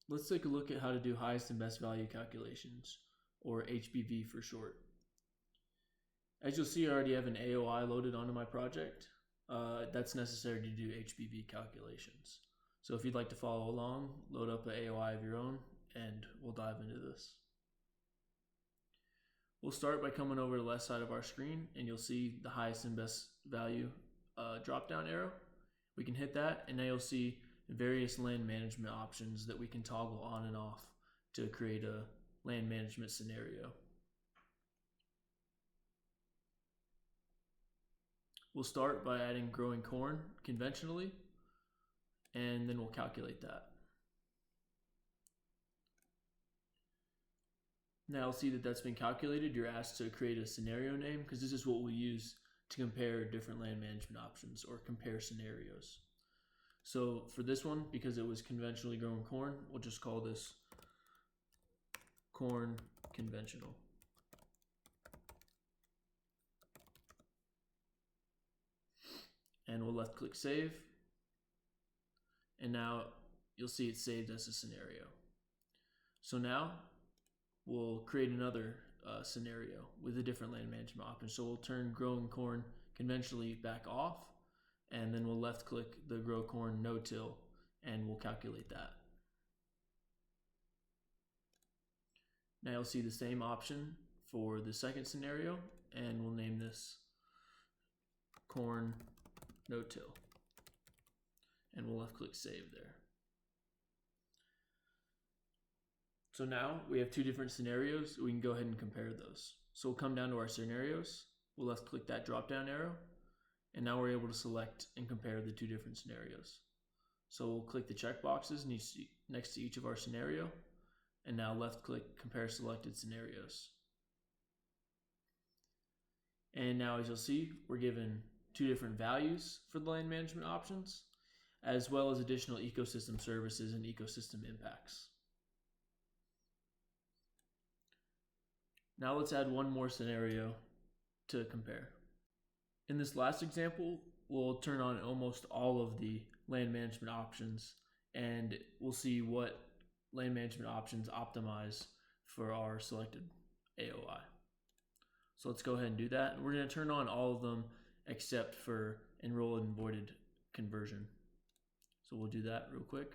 let's take a look at how to do highest and best value calculations, or HBV for short. As you'll see, I already have an AOI loaded onto my project. That's necessary to do HBV calculations. So if you'd like to follow along, load up an AOI of your own, and we'll dive into this. We'll start by coming over to the left side of our screen, and you'll see the highest and best value drop-down arrow. We can hit that, and now you'll see various land management options that we can toggle on and off to create a land management scenario. We'll start by adding growing corn conventionally, and then we'll calculate that. Now you'll see that that's been calculated. You're asked to create a scenario name because this is what we'll use to compare different land management options or compare scenarios. So for this one, because it was conventionally grown corn, we'll just call this corn conventional. And we'll left click save. And now you'll see it's saved as a scenario. So now we'll create another scenario with a different land management option. So we'll turn growing corn conventionally back off, and then we'll left click the grow corn no-till, and we'll calculate that. Now you'll see the same option for the second scenario, and we'll name this corn no-till, and we'll left click save there. So now we have two different scenarios. We can go ahead and compare those. So we'll come down to our scenarios. We'll left click that drop down arrow. And now we're able to select and compare the two different scenarios. So we'll click the check boxes next to each of our scenario. And now left click compare selected scenarios. And now as you'll see, we're given two different values for the land management options, as well as additional ecosystem services and ecosystem impacts. Now let's add one more scenario to compare. In this last example, we'll turn on almost all of the land management options, and we'll see what land management options optimize for our selected AOI. So let's go ahead and do that. We're going to turn on all of them except for enrolled and voided conversion. So we'll do that real quick.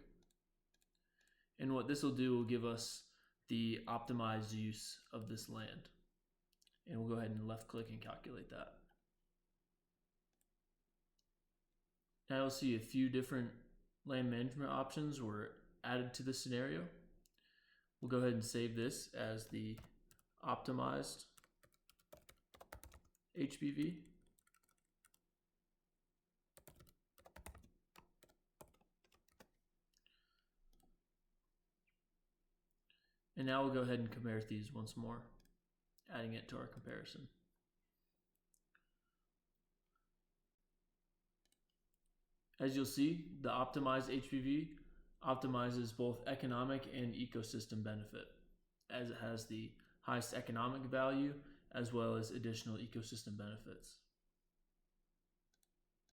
And what this will do will give us the optimized use of this land. And we'll go ahead and left click and calculate that. Now you'll see a few different land management options were added to the scenario. We'll go ahead and save this as the optimized HBV. And now we'll go ahead and compare these once more, adding it to our comparison. As you'll see, the optimized HBV optimizes both economic and ecosystem benefit, as it has the highest economic value as well as additional ecosystem benefits.